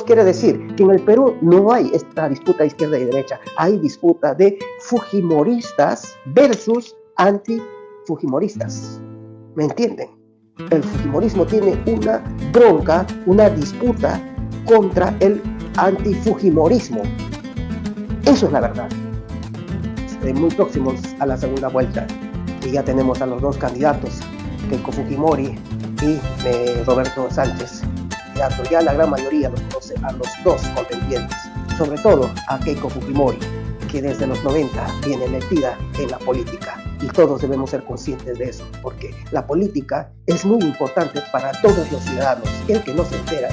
quiere decir que en el Perú no hay esta disputa de izquierda y derecha, hay disputa de fujimoristas versus anti-fujimoristas. ¿Me entienden? El fujimorismo tiene una bronca, una disputa contra el anti-fujimorismo. Eso es la verdad. Muy próximos a la segunda vuelta, y ya tenemos a los dos candidatos, Keiko Fujimori y Roberto Sánchez. Ya la gran mayoría los conoce a los dos contendientes, sobre todo a Keiko Fujimori, que desde los 90 viene metida en la política, y todos debemos ser conscientes de eso, porque la política es muy importante para todos los ciudadanos. El que no se entera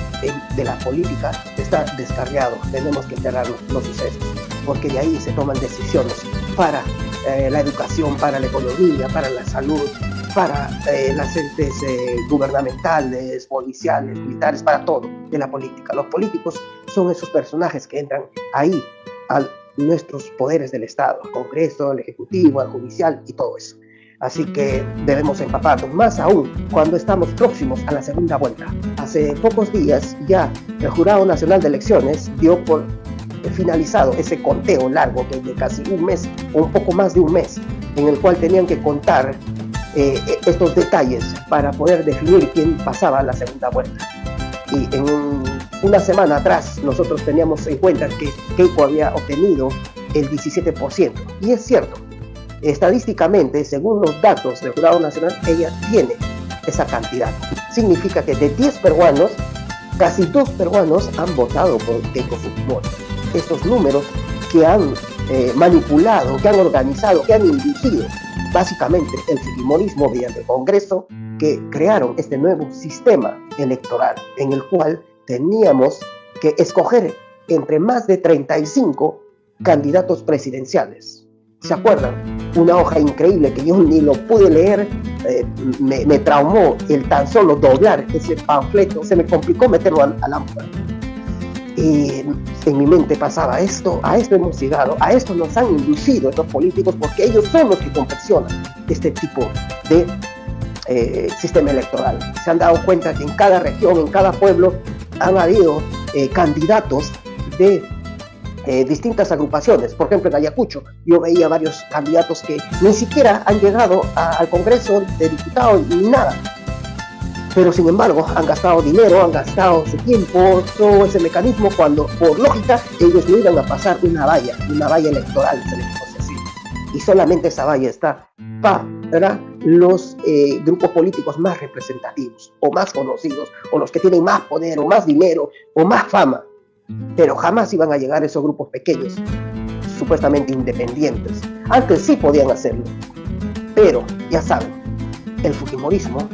de la política está descarriado. Tenemos que enterar los sucesos, porque de ahí se toman decisiones para la educación, para la economía, para la salud, para las entes gubernamentales, policiales, militares, para todo de la política. Los políticos son esos personajes que entran ahí a nuestros poderes del Estado, el Congreso, el Ejecutivo, el Judicial y todo eso. Así que debemos empaparnos, más aún cuando estamos próximos a la segunda vuelta. Hace pocos días ya el Jurado Nacional de Elecciones dio por finalizado ese conteo largo, que de casi un mes o un poco más de un mes, en el cual tenían que contar estos detalles para poder definir quién pasaba a la segunda vuelta. Y en una semana atrás nosotros teníamos en cuenta que Keiko había obtenido el 17%, y es cierto, estadísticamente, según los datos del Jurado Nacional, ella tiene esa cantidad. Significa que de 10 peruanos, casi 2 peruanos han votado por Keiko Fujimori. Estos números que han manipulado, que han organizado, que han inducido básicamente el fujimorismo mediante el Congreso, que crearon este nuevo sistema electoral en el cual teníamos que escoger entre más de 35 candidatos presidenciales. ¿Se acuerdan? Una hoja increíble que yo ni lo pude leer, me traumó el tan solo doblar ese panfleto, se me complicó meterlo a la mano. Y en mi mente pasaba esto, a esto hemos llegado, a esto nos han inducido estos políticos, porque ellos son los que confeccionan este tipo de sistema electoral. Se han dado cuenta que en cada región, en cada pueblo, han habido candidatos de distintas agrupaciones. Por ejemplo, en Ayacucho yo veía varios candidatos que ni siquiera han llegado al Congreso de Diputados ni nada, pero sin embargo han gastado dinero, han gastado su tiempo, todo ese mecanismo, cuando por lógica ellos no iban a pasar una valla electoral, se les conoce así, y solamente esa valla está para los grupos políticos más representativos o más conocidos, o los que tienen más poder o más dinero o más fama, pero jamás iban a llegar esos grupos pequeños, supuestamente independientes. Antes sí podían hacerlo, pero ya saben, el fujimorismo,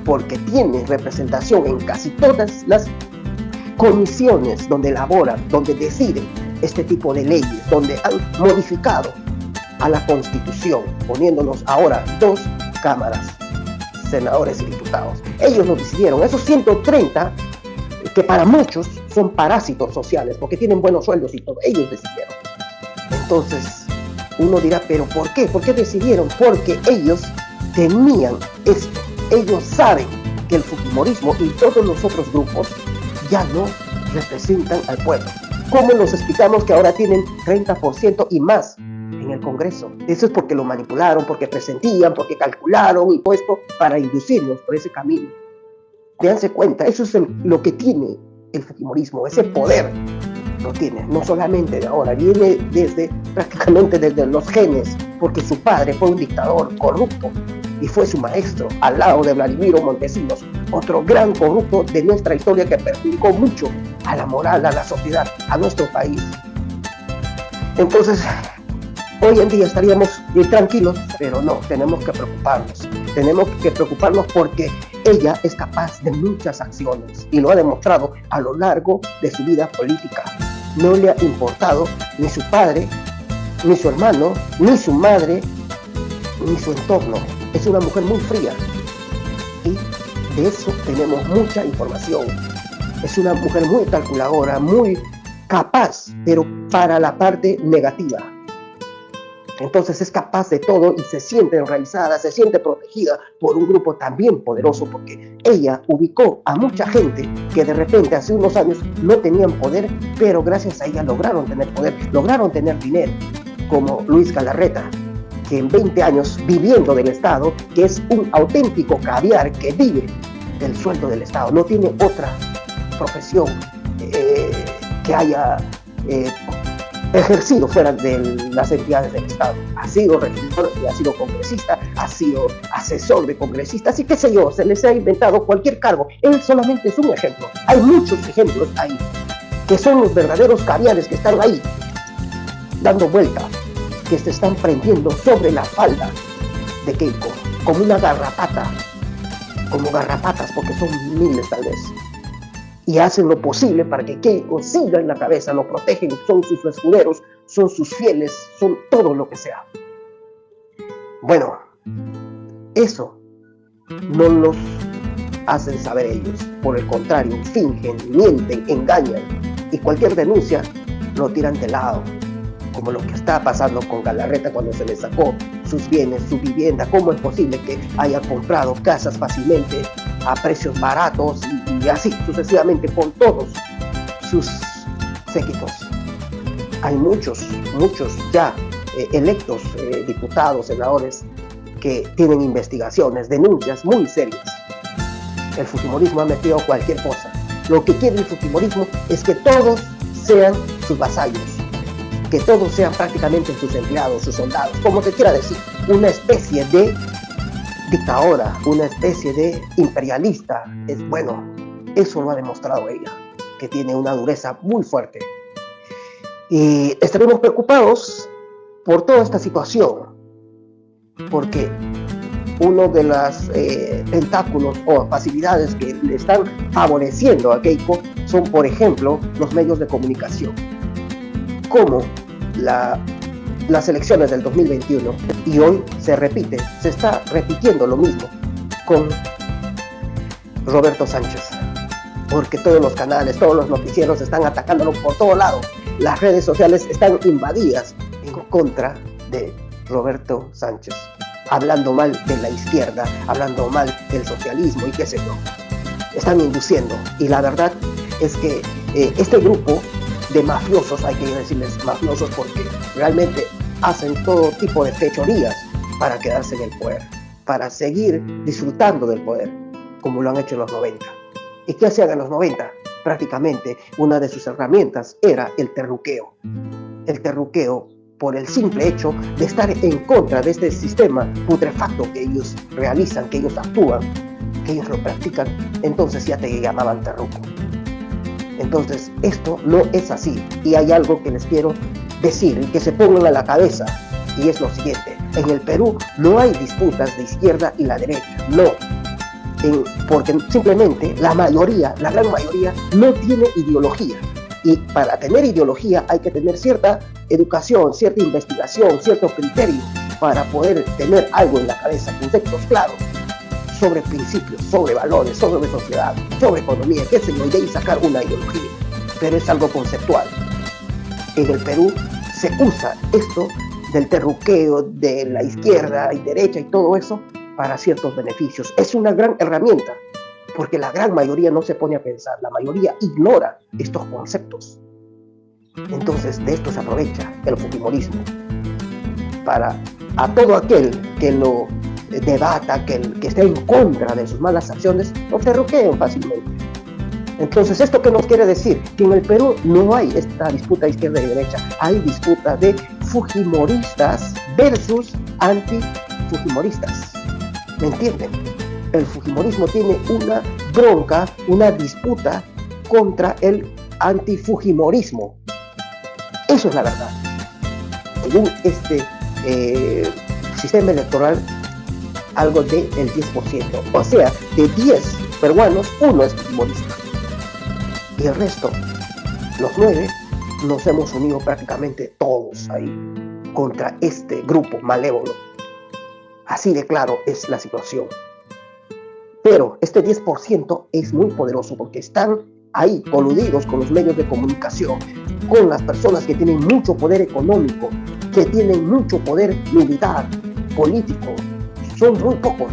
porque tiene representación en casi todas las comisiones donde elaboran, donde deciden este tipo de leyes, donde han modificado a la Constitución, poniéndonos ahora 2 cámaras, senadores y diputados. Ellos lo decidieron, esos 130, que para muchos son parásitos sociales, porque tienen buenos sueldos y todo, ellos decidieron. Entonces, uno dirá, ¿pero por qué? ¿Por qué decidieron? Porque ellos tenían esto. Ellos saben que el fujimorismo y todos los otros grupos ya no representan al pueblo. ¿Cómo nos explicamos que ahora tienen 30% y más en el Congreso? Eso es porque lo manipularon, porque presentían, porque calcularon y puesto para inducirnos por ese camino. Dense cuenta, eso es lo que tiene el fujimorismo, ese poder lo tiene, no solamente de ahora, viene prácticamente desde los genes, porque su padre fue un dictador corrupto y fue su maestro, al lado de Vladimiro Montesinos, otro gran corrupto de nuestra historia que perjudicó mucho a la moral, a la sociedad, a nuestro país. Entonces, hoy en día estaríamos tranquilos, pero no, tenemos que preocuparnos. Tenemos que preocuparnos porque ella es capaz de muchas acciones y lo ha demostrado a lo largo de su vida política. No le ha importado ni su padre, ni su hermano, ni su madre, ni su entorno. Es una mujer muy fría y de eso tenemos mucha información. Es una mujer muy calculadora, muy capaz, pero para la parte negativa. Entonces es capaz de todo y se siente enraizada, se siente protegida por un grupo también poderoso, porque ella ubicó a mucha gente que de repente hace unos años no tenían poder, pero gracias a ella lograron tener poder, lograron tener dinero, como Luis Galarreta, que en 20 años viviendo del Estado, que es un auténtico caviar que vive del sueldo del Estado, no tiene otra profesión que haya ejercido fuera de las entidades del Estado. Ha sido regidor, ha sido congresista, ha sido asesor de congresistas y qué sé yo, se les ha inventado cualquier cargo. Él solamente es un ejemplo. Hay muchos ejemplos ahí, que son los verdaderos caviares que están ahí, dando vuelta, que se están prendiendo sobre la falda de Keiko, como una garrapata, como garrapatas, porque son miles tal vez. Y hacen lo posible para que Keiko siga en la cabeza, lo protegen, son sus escuderos, son sus fieles, son todo lo que sea. Bueno, eso no los hacen saber ellos. Por el contrario, fingen, mienten, engañan y cualquier denuncia lo tiran de lado, como lo que está pasando con Galarreta cuando se le sacó sus bienes, su vivienda. ¿Cómo es posible que haya comprado casas fácilmente a precios baratos y así sucesivamente con todos sus séquitos? Hay muchos ya electos diputados, senadores, que tienen investigaciones, denuncias muy serias. El fujimorismo ha metido cualquier cosa. Lo que quiere el fujimorismo es que todos sean sus vasallos, que todos sean prácticamente sus empleados, sus soldados, como se quiera decir, una especie de dictadora, una especie de imperialista. Es bueno, eso lo ha demostrado ella, que tiene una dureza muy fuerte. Y estaremos preocupados por toda esta situación, porque uno de los tentáculos o facilidades que le están favoreciendo a Keiko son, por ejemplo, los medios de comunicación, como las elecciones del 2021, y hoy se repite, se está repitiendo lo mismo con Roberto Sánchez, porque todos los canales, todos los noticieros están atacándolo por todo lado. Las redes sociales están invadidas en contra de Roberto Sánchez, hablando mal de la izquierda, hablando mal del socialismo y qué sé yo. Están induciendo, y la verdad es que este grupo de mafiosos, hay que decirles mafiosos porque realmente hacen todo tipo de fechorías para quedarse en el poder, para seguir disfrutando del poder, como lo han hecho en los 90. ¿Y qué hacían en los 90? Prácticamente una de sus herramientas era el terruqueo. El terruqueo por el simple hecho de estar en contra de este sistema putrefacto que ellos realizan, que ellos actúan, que ellos lo practican, entonces ya te llamaban terruco. Entonces, esto no es así. Y hay algo que les quiero decir, que se pongan a la cabeza, y es lo siguiente. En el Perú no hay disputas de izquierda y la derecha, no. Porque simplemente la gran mayoría, no tiene ideología. Y para tener ideología hay que tener cierta educación, cierta investigación, cierto criterio para poder tener algo en la cabeza, conceptos claros sobre principios, sobre valores, sobre sociedad, sobre economía, qué sé yo, y de ahí sacar una ideología. Pero es algo conceptual. En el Perú se usa esto del terruqueo, de la izquierda y derecha y todo eso para ciertos beneficios. Es una gran herramienta, porque la gran mayoría no se pone a pensar, la mayoría ignora estos conceptos. Entonces de esto se aprovecha el fujimorismo para a todo aquel que lo debata, que esté en contra de sus malas acciones, lo terruquean fácilmente. Entonces, ¿esto qué nos quiere decir? Que en el Perú no hay esta disputa de izquierda y derecha, hay disputa de fujimoristas versus anti-fujimoristas. ¿Me entienden? El fujimorismo tiene una bronca, una disputa contra el anti-fujimorismo. Eso es la verdad. Según este sistema electoral, algo del 10%. O sea, de 10 peruanos, 1 es fujimorista. Y el resto, los 9, nos hemos unido prácticamente todos ahí contra este grupo malévolo. Así de claro es la situación. Pero este 10% es muy poderoso porque están ahí coludidos con los medios de comunicación, con las personas que tienen mucho poder económico, que tienen mucho poder militar, político, son muy pocos.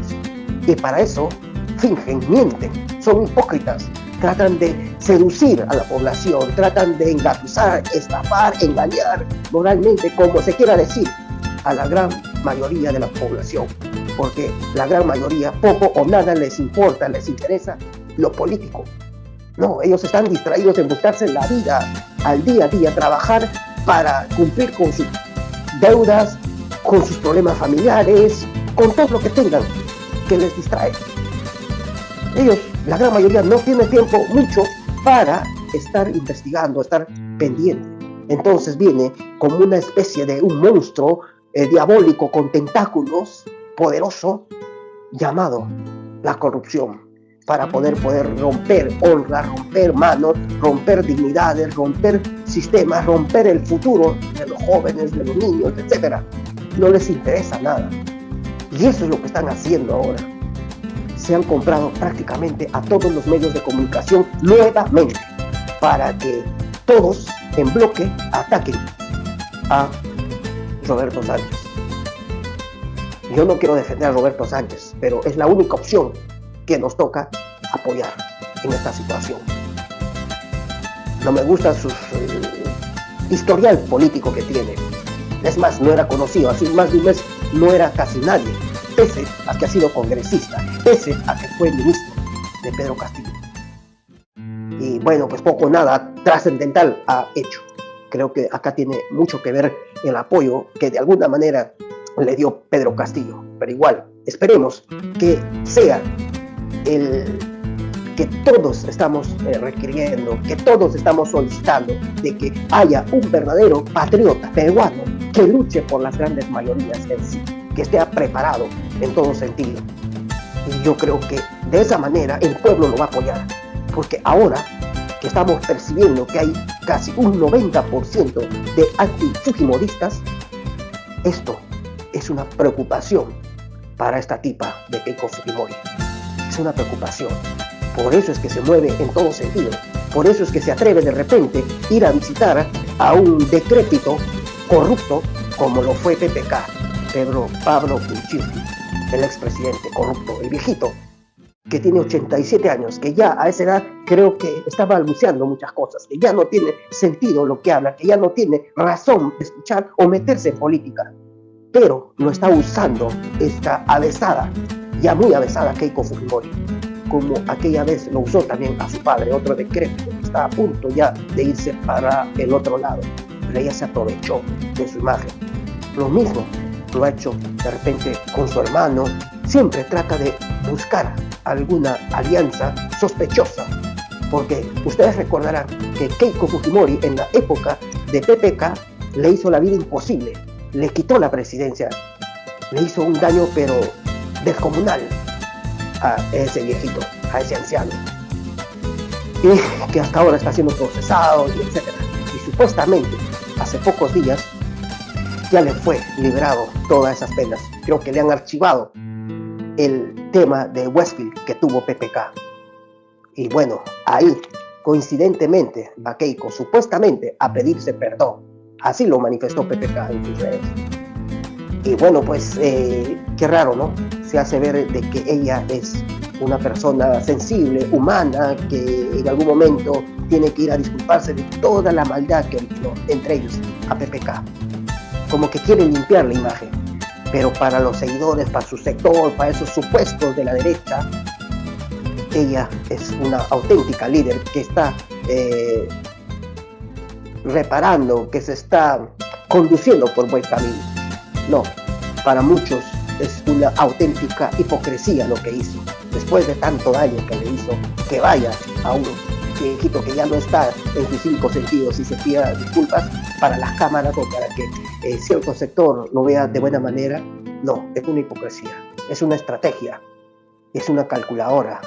Y para eso fingen, mienten, son hipócritas. Tratan de seducir a la población, tratan de engatusar, estafar, engañar moralmente, como se quiera decir, a la gran mayoría de la población. Porque la gran mayoría, poco o nada les importa, les interesa lo político. No, ellos están distraídos en buscarse la vida al día a día, trabajar para cumplir con sus deudas, con sus problemas familiares, con todo lo que tengan que les distrae. Ellos, la gran mayoría, no tienen tiempo mucho para estar investigando, estar pendiente. Entonces viene como una especie de un monstruo diabólico con tentáculos poderoso llamado la corrupción, para poder romper honra, romper manos, romper dignidades, romper sistemas, romper el futuro de los jóvenes, de los niños, etc. No les interesa nada. Y eso es lo que están haciendo ahora. Se han comprado prácticamente a todos los medios de comunicación nuevamente para que todos en bloque ataquen a Roberto Sánchez. Yo no quiero defender a Roberto Sánchez, pero es la única opción que nos toca apoyar en esta situación. No me gusta su historial político que tiene. Es más, no era conocido, hace más de un mes no era casi nadie, pese a que ha sido congresista, pese a que fue ministro de Pedro Castillo. Y bueno, pues poco o nada trascendental ha hecho. Creo que acá tiene mucho que ver el apoyo que de alguna manera le dio Pedro Castillo, pero igual esperemos que sea el que todos estamos requiriendo, que todos estamos solicitando, de que haya un verdadero patriota peruano que luche por las grandes mayorías en sí, que esté preparado en todo sentido. Y yo creo que de esa manera el pueblo lo va a apoyar, porque ahora que estamos percibiendo que hay casi un 90% de antifujimoristas, esto es una preocupación para esta tipa de Keiko Fujimori. Es una preocupación. Por eso es que se mueve en todo sentido. Por eso es que se atreve de repente ir a visitar a un decrépito corrupto como lo fue PPK, Pablo Kuczynski, el expresidente corrupto, el viejito, que tiene 87 años, que ya a esa edad creo que está balbuceando muchas cosas, que ya no tiene sentido lo que habla, que ya no tiene razón de escuchar o meterse en política. Pero lo está usando esta avesada, ya muy avesada Keiko Fujimori, como aquella vez lo usó también a su padre, otro decrépito que está a punto ya de irse para el otro lado, pero ella se aprovechó de su imagen. Lo mismo lo ha hecho de repente con su hermano, siempre trata de buscar alguna alianza sospechosa, porque ustedes recordarán que Keiko Fujimori en la época de PPK le hizo la vida imposible, le quitó la presidencia, le hizo un daño pero descomunal a ese viejito, a ese anciano, y que hasta ahora está siendo procesado y etc. Y supuestamente hace pocos días ya le fue liberado todas esas penas. Creo que le han archivado el tema de Westfield que tuvo PPK. Y bueno, ahí coincidentemente va Keiko supuestamente a pedirse perdón. Así lo manifestó PPK en sus redes. Y bueno, pues qué raro, ¿no? Se hace ver de que ella es una persona sensible, humana, que en algún momento tiene que ir a disculparse de toda la maldad que originó, entre ellos a PPK. Como que quiere limpiar la imagen. Pero para los seguidores, para su sector, para esos supuestos de la derecha, ella es una auténtica líder que está reparando, que se está conduciendo por buen camino. No, para muchos es una auténtica hipocresía lo que hizo. Después de tanto daño que le hizo, que vaya a un viejito que ya no está en sus 5 sentidos y se pida disculpas para las cámaras o para que cierto sector lo vea de buena manera. No, es una hipocresía, es una estrategia, es una calculadora.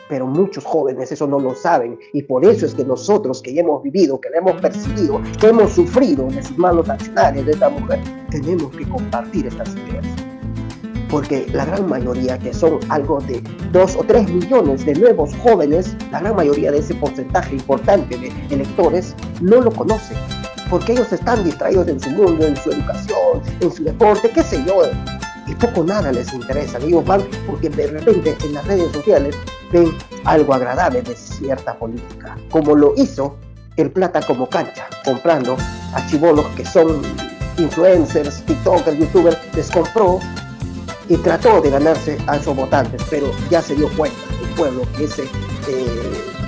Pero muchos jóvenes eso no lo saben, y por eso es que nosotros que ya hemos vivido, que la hemos percibido, que hemos sufrido de sus malos accionarios de esta mujer, tenemos que compartir estas ideas. Porque la gran mayoría, que son algo de 2 o 3 millones de nuevos jóvenes, la gran mayoría de ese porcentaje importante de electores no lo conocen. porque ellos están distraídos en su mundo, en su educación, en su deporte, qué sé yo, y poco o nada les interesa. Ellos van porque de repente en las redes sociales ven algo agradable de cierta política, como lo hizo el Plata como Cancha, comprando a chibolos que son influencers, tiktokers, youtubers, les compró y trató de ganarse a esos votantes, pero ya se dio cuenta el pueblo que ese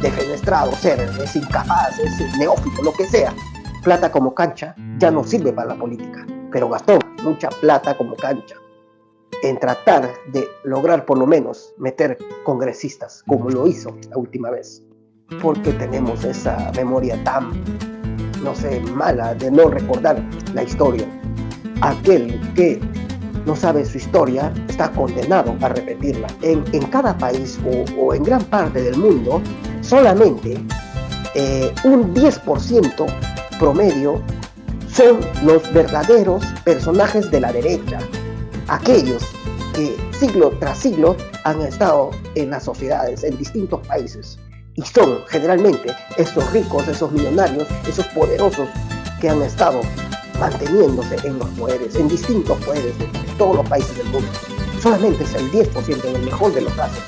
defenestrado ser, es incapaz, es neófito, lo que sea. Plata como Cancha ya no sirve para la política, pero gastó mucha plata como cancha en tratar de lograr por lo menos meter congresistas, como lo hizo la última vez, porque tenemos esa memoria tan, no sé, mala de no recordar la historia. Aquel que no sabe su historia está condenado a repetirla. En cada país o en gran parte del mundo, solamente un 10% promedio son los verdaderos personajes de la derecha, aquellos que siglo tras siglo han estado en las sociedades, en distintos países, y son generalmente esos ricos, esos millonarios, esos poderosos que han estado manteniéndose en los poderes, en distintos poderes de todos los países del mundo. Solamente es el 10% en el mejor de los casos.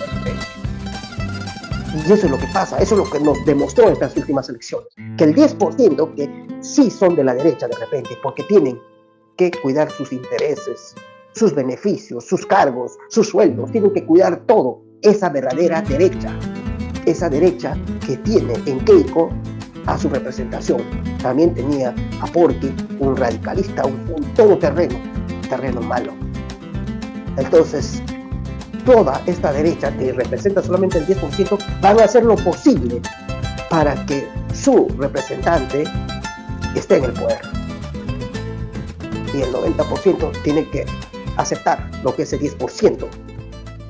Y eso es lo que pasa, eso es lo que nos demostró estas últimas elecciones, que el 10% que sí son de la derecha de repente, porque tienen que cuidar sus intereses, sus beneficios, sus cargos, sus sueldos, tienen que cuidar todo, esa verdadera derecha, esa derecha que tiene en Keiko a su representación. También tenía a Porky, un radicalista, un terreno malo. Entonces, toda esta derecha que representa solamente el 10% van a hacer lo posible para que su representante esté en el poder. Y el 90% tiene que aceptar lo que ese 10%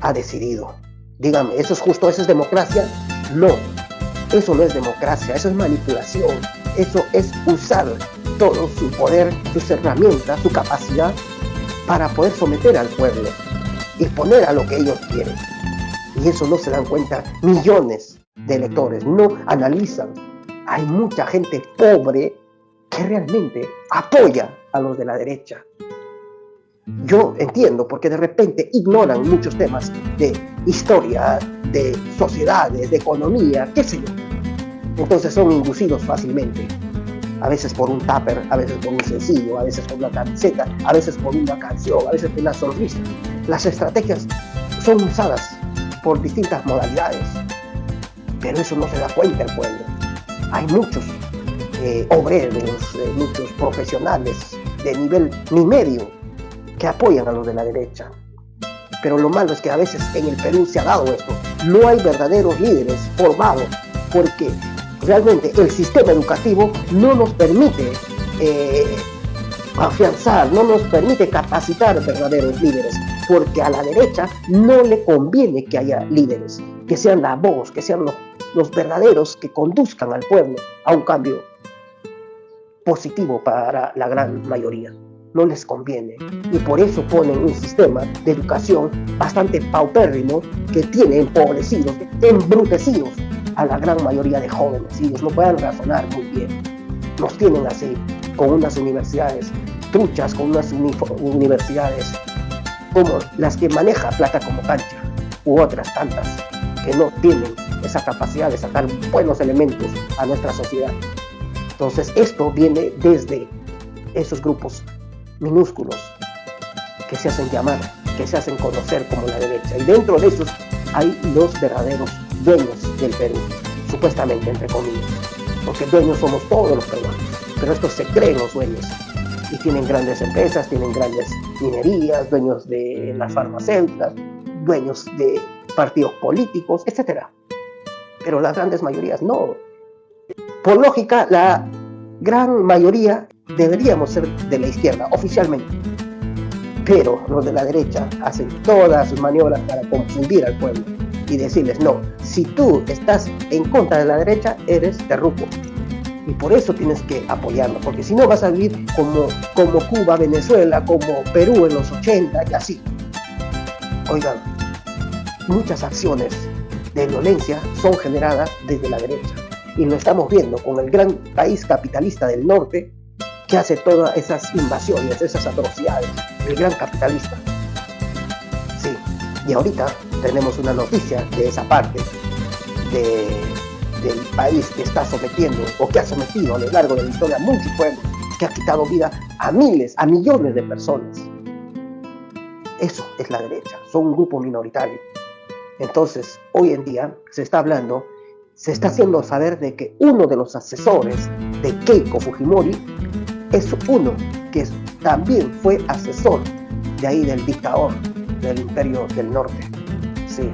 ha decidido. Dígame, ¿eso es justo? ¿Eso es democracia? No, eso no es democracia, eso es manipulación. Eso es usar todo su poder, sus herramientas, su capacidad para poder someter al pueblo y poner a lo que ellos quieren. Y eso no se dan cuenta millones de electores, no analizan. Hay mucha gente pobre que realmente apoya a los de la derecha. Yo entiendo, porque de repente ignoran muchos temas de historia, de sociedades, de economía, qué sé yo. Entonces son inducidos fácilmente. A veces por un tupper, a veces por un sencillo, a veces por una camiseta, a veces por una canción, a veces por una sonrisa. Las estrategias son usadas por distintas modalidades, pero eso no se da cuenta el pueblo. Hay muchos obreros, muchos profesionales de nivel ni medio que apoyan a los de la derecha. Pero lo malo es que a veces en el Perú se ha dado esto. No hay verdaderos líderes formados, porque realmente el sistema educativo no nos permite afianzar, no nos permite capacitar verdaderos líderes, porque a la derecha no le conviene que haya líderes, que sean la voz, que sean los verdaderos que conduzcan al pueblo a un cambio positivo para la gran mayoría. No les conviene, y por eso ponen un sistema de educación bastante paupérrimo que tiene empobrecidos, embrutecidos a la gran mayoría de jóvenes, y ellos no pueden razonar muy bien. Nos tienen así, con unas universidades truchas, con unas universidades como las que maneja Plata como Cancha, u otras tantas que no tienen esa capacidad de sacar buenos elementos a nuestra sociedad. Entonces esto viene desde esos grupos minúsculos que se hacen llamar, que se hacen conocer como la derecha, y dentro de esos hay los verdaderos dueños del Perú, supuestamente, entre comillas, porque dueños somos todos los peruanos, pero estos se creen los dueños y tienen grandes empresas, tienen grandes minerías, dueños de las farmacéuticas, dueños de partidos políticos, etcétera. Pero las grandes mayorías no. Por lógica, la gran mayoría deberíamos ser de la izquierda, oficialmente. Pero los de la derecha hacen todas sus maniobras para confundir al pueblo y decirles, no, si tú estás en contra de la derecha, eres terruco. Y por eso tienes que apoyarlo, porque si no vas a vivir como Cuba, Venezuela, como Perú en los 80 y así. Oigan, muchas acciones de violencia son generadas desde la derecha. Y lo estamos viendo con el gran país capitalista del norte, que hace todas esas invasiones, esas atrocidades, el gran capitalista. Sí, y ahorita tenemos una noticia de esa parte del país que está sometiendo o que ha sometido a lo largo de la historia a muchos pueblos, que ha quitado vida a miles, a millones de personas. Eso es la derecha, son un grupo minoritario. Entonces, hoy en día se está hablando, se está haciendo saber de que uno de los asesores de Keiko Fujimori es uno que también fue asesor de ahí del dictador del Imperio del Norte. Sí,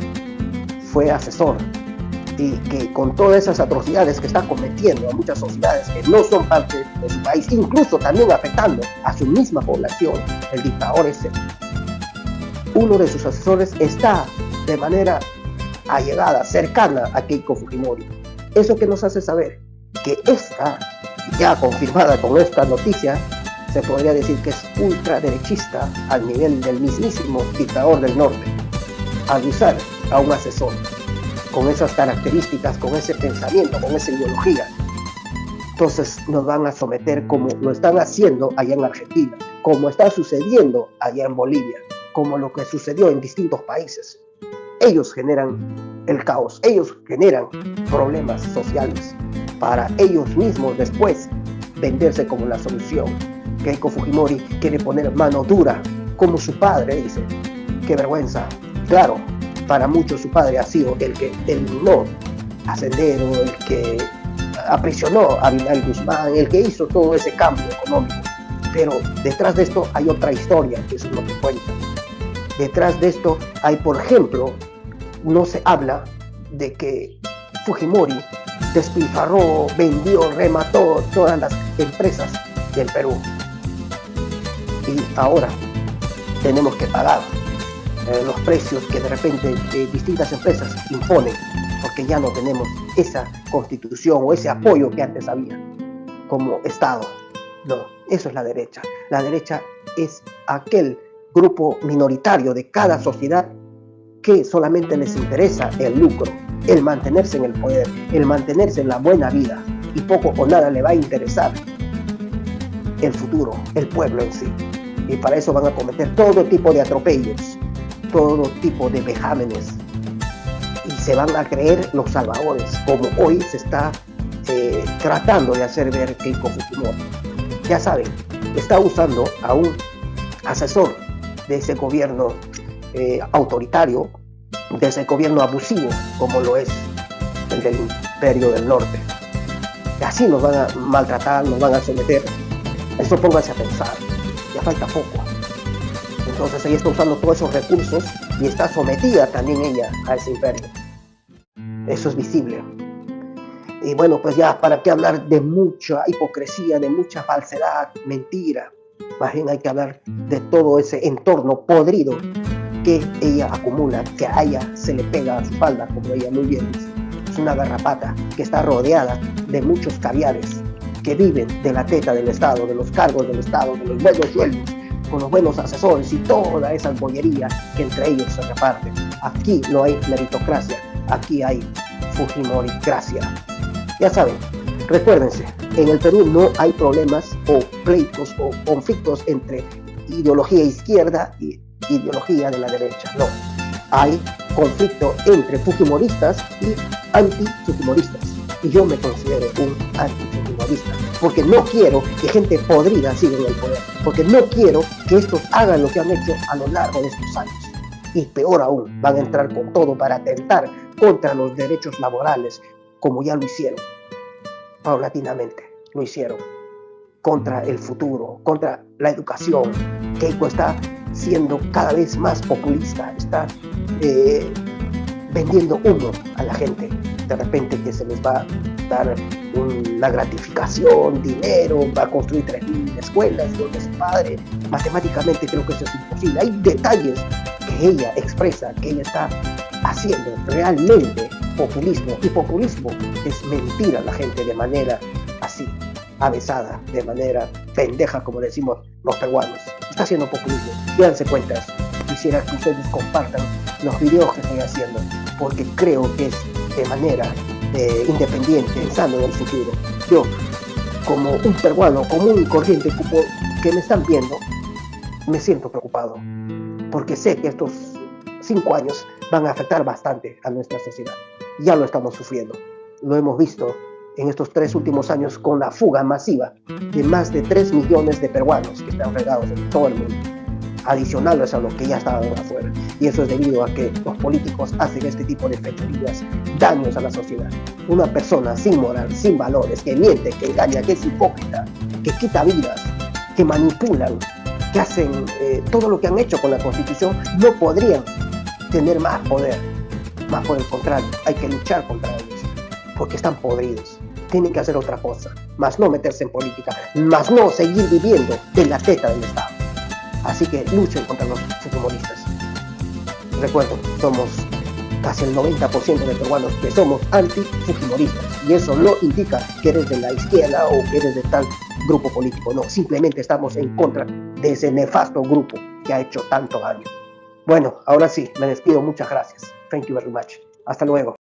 fue asesor. Y que con todas esas atrocidades que está cometiendo a muchas sociedades que no son parte de su país, incluso también afectando a su misma población, el dictador ese, uno de sus asesores está de manera allegada, cercana a Keiko Fujimori. Eso que nos hace saber que esta, ya confirmada con esta noticia, se podría decir que es ultraderechista al nivel del mismísimo dictador del norte, al usar a un asesor con esas características, con ese pensamiento, con esa ideología. Entonces nos van a someter como lo están haciendo allá en Argentina, como está sucediendo allá en Bolivia, como lo que sucedió en distintos países. Ellos generan el caos, ellos generan problemas sociales para ellos mismos después venderse como la solución. Keiko Fujimori quiere poner mano dura como su padre, dice. Qué vergüenza. Claro, para muchos su padre ha sido el que eliminó a Sendero, el que aprisionó a Abinay Guzmán, el que hizo todo ese cambio económico. Pero detrás de esto hay otra historia, que eso es lo que cuenta. Detrás de esto hay, por ejemplo, no se habla de que Fujimori despilfarró, vendió, remató todas las empresas del Perú. Y ahora tenemos que pagar los precios que de repente distintas empresas imponen, porque ya no tenemos esa constitución o ese apoyo que antes había como Estado. No, eso es la derecha. La derecha es aquel grupo minoritario de cada sociedad que solamente les interesa el lucro, el mantenerse en el poder, el mantenerse en la buena vida, y poco o nada le va a interesar el futuro, el pueblo en sí. Y para eso van a cometer todo tipo de atropellos, todo tipo de vejámenes, y se van a creer los salvadores, como hoy se está tratando de hacer ver Keiko Fujimori. Ya saben, está usando a un asesor de ese gobierno autoritario, de ese gobierno abusivo, como lo es el del Imperio del Norte. Y así nos van a maltratar, nos van a someter. Eso pónganse a pensar, ya falta poco. Entonces ella está usando todos esos recursos y está sometida también ella a ese imperio. Eso es visible. Y bueno, pues ya, ¿para qué hablar de mucha hipocresía, de mucha falsedad, mentira? Más bien hay que hablar de todo ese entorno podrido que ella acumula, que a ella se le pega a su falda, como ella muy bien dice. Es una garrapata que está rodeada de muchos caviares que viven de la teta del Estado, de los cargos del Estado, de los buenos sueldos, con los buenos asesores y toda esa bollería que entre ellos se reparten. Aquí no hay meritocracia, aquí hay Fujimoricracia. Ya saben, recuérdense, en el Perú no hay problemas o pleitos o conflictos entre ideología izquierda y ideología de la derecha. No, hay conflicto entre fujimoristas y antifujimoristas. Y yo me considero un antifujimorista, porque no quiero que gente podrida siga en el poder, porque no quiero que estos hagan lo que han hecho a lo largo de estos años. Y peor aún, van a entrar con todo para atentar contra los derechos laborales, como ya lo hicieron, paulatinamente, lo hicieron, contra el futuro, contra la educación. Keiko está siendo cada vez más populista, está vendiendo humo a la gente. De repente que se les va a dar una gratificación, dinero, va a construir 3.000 escuelas, donde su padre, matemáticamente creo que eso es imposible. Hay detalles que ella expresa, que ella está haciendo realmente populismo, y populismo es mentir a la gente de manera así, avesada, de manera pendeja, como decimos los peruanos. Está haciendo populismo, dense cuenta de eso. Quisiera que ustedes compartan los videos que estoy haciendo, porque creo que es de manera independiente, pensando en el futuro. Yo como un peruano común y corriente que me están viendo, me siento preocupado, porque sé que estos 5 años van a afectar bastante a nuestra sociedad. Ya lo estamos sufriendo. Lo hemos visto en estos 3 últimos años con la fuga masiva de más de 3 millones de peruanos que están regados en todo el mundo, adicionales a los que ya estaban afuera. Y eso es debido a que los políticos hacen este tipo de fechorías, daños a la sociedad. Una persona sin moral, sin valores, que miente, que engaña, que es hipócrita, que quita vidas, que manipulan, que hacen todo lo que han hecho con la Constitución, no podrían tener más poder. Más por el contrario, hay que luchar contra ellos, porque están podridos. Tienen que hacer otra cosa, más no meterse en política, más no seguir viviendo de la teta del Estado. Así que luchen contra los fujimoristas. Recuerden, somos casi el 90% de peruanos que somos anti-fujimoristas, y eso no indica que eres de la izquierda o que eres de tal grupo político. No, simplemente estamos en contra de ese nefasto grupo que ha hecho tanto daño. Bueno, ahora sí, me despido. Muchas gracias. Thank you very much. Hasta luego.